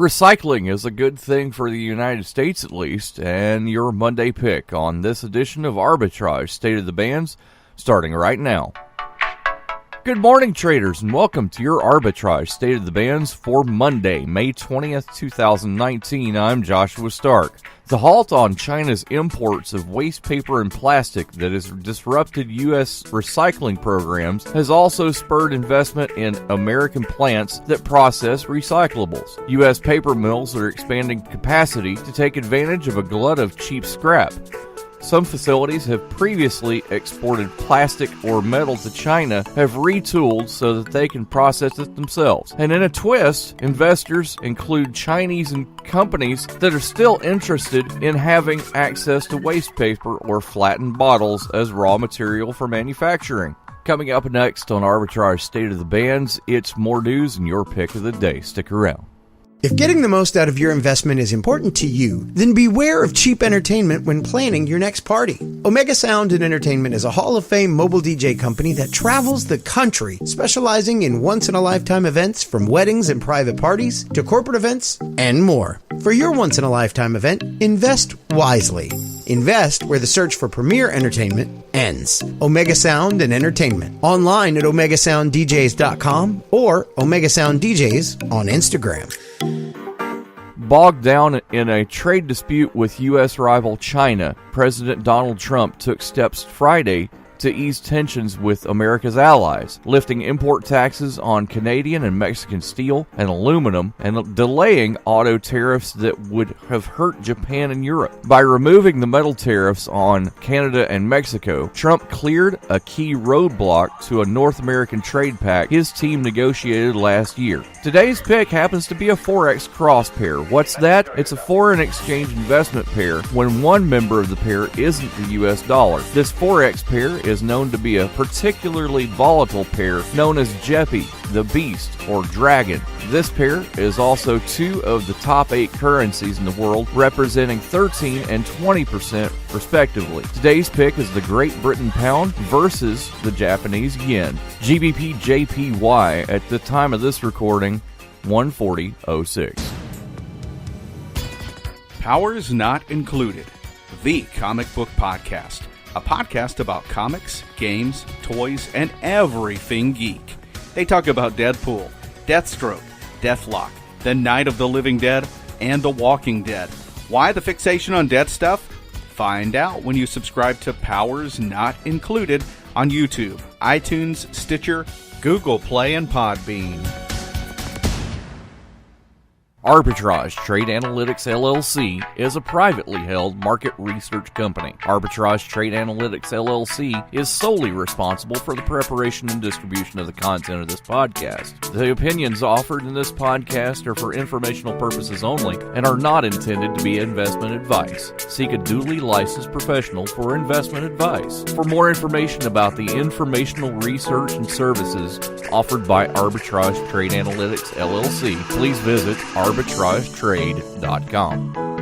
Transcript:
Recycling is a good thing for the United States at least, and your Monday pick on this edition of Arbitrage State of the Bands, starting right now. Good morning, traders, and welcome to your Arbitrage State of the Bands for Monday, May 20th, 2019. I'm Joshua Stark. The halt on China's imports of waste paper and plastic that has disrupted U.S. recycling programs has also spurred investment in American plants that process recyclables. U.S. paper mills are expanding capacity to take advantage of a glut of cheap scrap. Some facilities have previously exported plastic or metal to China have retooled so that they can process it themselves. And in a twist, investors include Chinese companies that are still interested in having access to waste paper or flattened bottles as raw material for manufacturing. Coming up next on Arbitrage State of the Bands, it's more news and your pick of the day. Stick around. If getting the most out of your investment is important to you, then beware of cheap entertainment when planning your next party. Omega Sound and Entertainment is a Hall of Fame mobile DJ company that travels the country, specializing in once-in-a-lifetime events from weddings and private parties to corporate events and more. For your once-in-a-lifetime event, invest wisely. Invest where the search for premier entertainment ends. Omega Sound and Entertainment. Online at OmegaSoundDJs.com or Omega Sound DJs on Instagram. Bogged down in a trade dispute with U.S. rival China, President Donald Trump took steps Friday to ease tensions with America's allies, lifting import taxes on Canadian and Mexican steel and aluminum and delaying auto tariffs that would have hurt Japan and Europe. By removing the metal tariffs on Canada and Mexico, Trump cleared a key roadblock to a North American trade pact his team negotiated last year. Today's pick happens to be a Forex cross pair. What's that? It's a foreign exchange investment pair when one member of the pair isn't the U.S. dollar. This Forex pair is known to be a particularly volatile pair known as Jeppy, the Beast, or Dragon. This pair is also two of the top 8 currencies in the world, representing 13 and 20% respectively. Today's pick is the Great Britain pound versus the Japanese yen. GBP JPY at the time of this recording, 140.06. Powers Not Included, the comic book podcast. A podcast about comics, games, toys, and everything geek. They talk about Deadpool, Deathstroke, Deathlock, The Night of the Living Dead, and The Walking Dead. Why the fixation on dead stuff? Find out when you subscribe to Powers Not Included on YouTube, iTunes, Stitcher, Google Play, and Podbean. Arbitrage Trade Analytics LLC is a privately held market research company. Arbitrage Trade Analytics LLC is solely responsible for the preparation and distribution of the content of this podcast. The opinions offered in this podcast are for informational purposes only and are not intended to be investment advice. Seek a duly licensed professional for investment advice. For more information about the informational research and services offered by Arbitrage Trade Analytics LLC, please visit arbitragetrade.com.